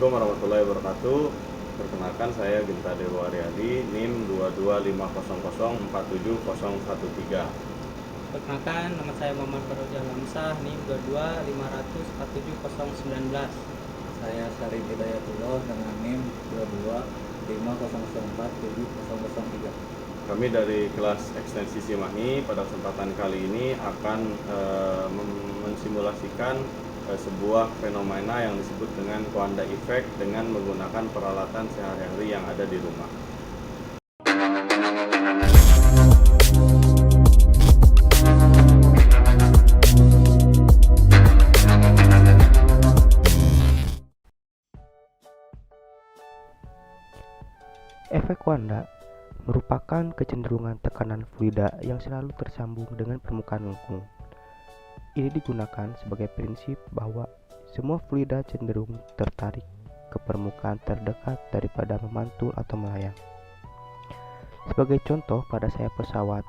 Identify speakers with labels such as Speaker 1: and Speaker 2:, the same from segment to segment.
Speaker 1: Assalamualaikum warahmatullahi wabarakatuh. Perkenalkan, saya Genta Dewa Aryadi, NIM 22500470013.
Speaker 2: Perkenalkan, nama saya Muhammad Faroja Lamsah, NIM 22500470019.
Speaker 3: Saya Syarif Hidayatullah dengan NIM 22500470003.
Speaker 1: Kami dari kelas ekstensi Cimahi pada kesempatan kali ini akan mensimulasikan sebuah fenomena yang disebut dengan Coanda Effect dengan menggunakan peralatan sehari-hari yang ada di rumah.
Speaker 4: Efek Coanda merupakan kecenderungan tekanan fluida yang selalu tersambung dengan permukaan lengkung. Ini digunakan sebagai prinsip bahwa semua fluida cenderung tertarik ke permukaan terdekat daripada memantul atau melayang. Sebagai contoh, pada sayap pesawat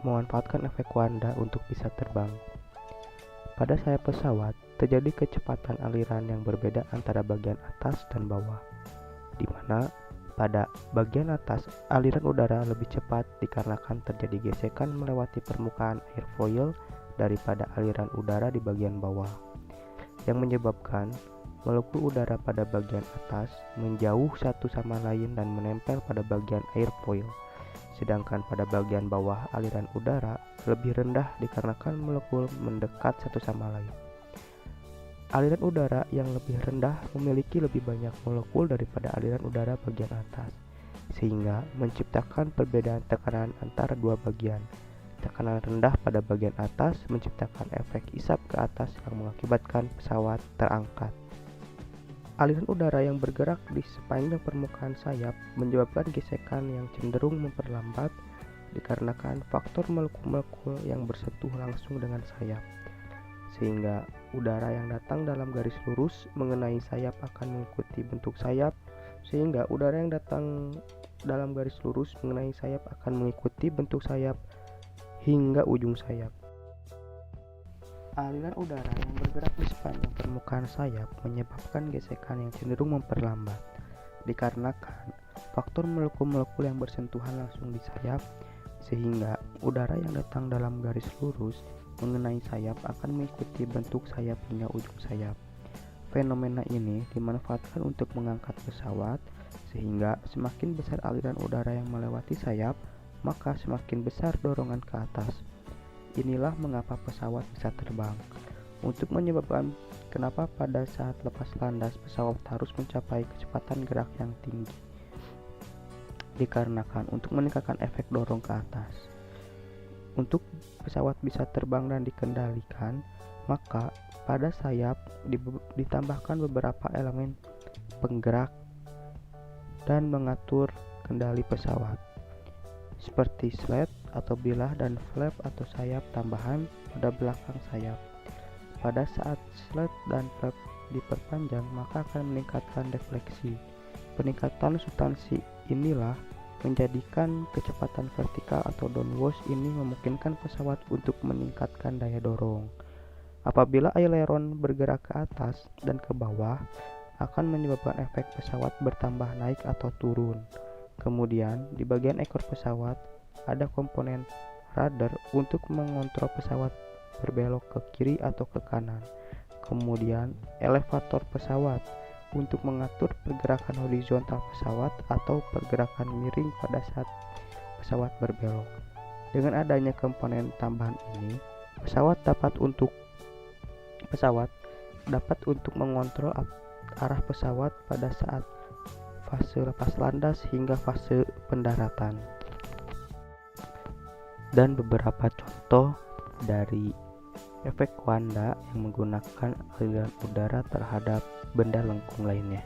Speaker 4: memanfaatkan efek Coanda untuk bisa terbang. Pada sayap pesawat terjadi kecepatan aliran yang berbeda antara bagian atas dan bawah, di mana pada bagian atas, aliran udara lebih cepat dikarenakan terjadi gesekan melewati permukaan airfoil daripada aliran udara di bagian bawah, yang menyebabkan molekul udara pada bagian atas menjauh satu sama lain dan menempel pada bagian airfoil, sedangkan pada bagian bawah aliran udara lebih rendah dikarenakan molekul mendekat satu sama lain. Aliran udara yang lebih rendah memiliki lebih banyak molekul daripada aliran udara bagian atas, sehingga menciptakan perbedaan tekanan antara dua bagian. Tekanan rendah pada bagian atas menciptakan efek isap ke atas yang mengakibatkan pesawat terangkat. Aliran udara yang bergerak di sepanjang permukaan sayap menyebabkan gesekan yang cenderung memperlambat dikarenakan faktor molekul-molekul yang bersentuh langsung dengan sayap, sehingga udara yang datang dalam garis lurus mengenai sayap akan mengikuti bentuk sayap, sehingga udara yang datang dalam garis lurus mengenai sayap akan mengikuti bentuk sayap hingga ujung sayap. Aliran udara yang bergerak di sepanjang permukaan sayap menyebabkan gesekan yang cenderung memperlambat dikarenakan faktor molekul-molekul yang bersentuhan langsung di sayap, sehingga udara yang datang dalam garis lurus mengenai sayap akan mengikuti bentuk sayap hingga ujung sayap. Fenomena ini dimanfaatkan untuk mengangkat pesawat, sehingga semakin besar aliran udara yang melewati sayap, maka semakin besar dorongan ke atas. Inilah mengapa pesawat bisa terbang. Untuk menyebabkan kenapa pada saat lepas landas pesawat harus mencapai kecepatan gerak yang tinggi, dikarenakan untuk meningkatkan efek dorong ke atas. Untuk pesawat bisa terbang dan dikendalikan, maka pada sayap ditambahkan beberapa elemen penggerak dan mengatur kendali pesawat, seperti slat atau bilah dan flap atau sayap tambahan pada belakang sayap. Pada saat slat dan flap diperpanjang, maka akan meningkatkan defleksi. Peningkatan substansi inilah menjadikan kecepatan vertikal atau downwash ini memungkinkan pesawat untuk meningkatkan daya dorong. Apabila aileron bergerak ke atas dan ke bawah, akan menyebabkan efek pesawat bertambah naik atau turun. Kemudian, di bagian ekor pesawat ada komponen rudder untuk mengontrol pesawat berbelok ke kiri atau ke kanan. Kemudian, elevator pesawat untuk mengatur pergerakan horizontal pesawat atau pergerakan miring pada saat pesawat berbelok. Dengan adanya komponen tambahan ini, pesawat dapat untuk mengontrol arah pesawat pada saat fase lepas landas hingga fase pendaratan. Dan beberapa contoh dari efek Coanda yang menggunakan aliran udara terhadap benda lengkung lainnya.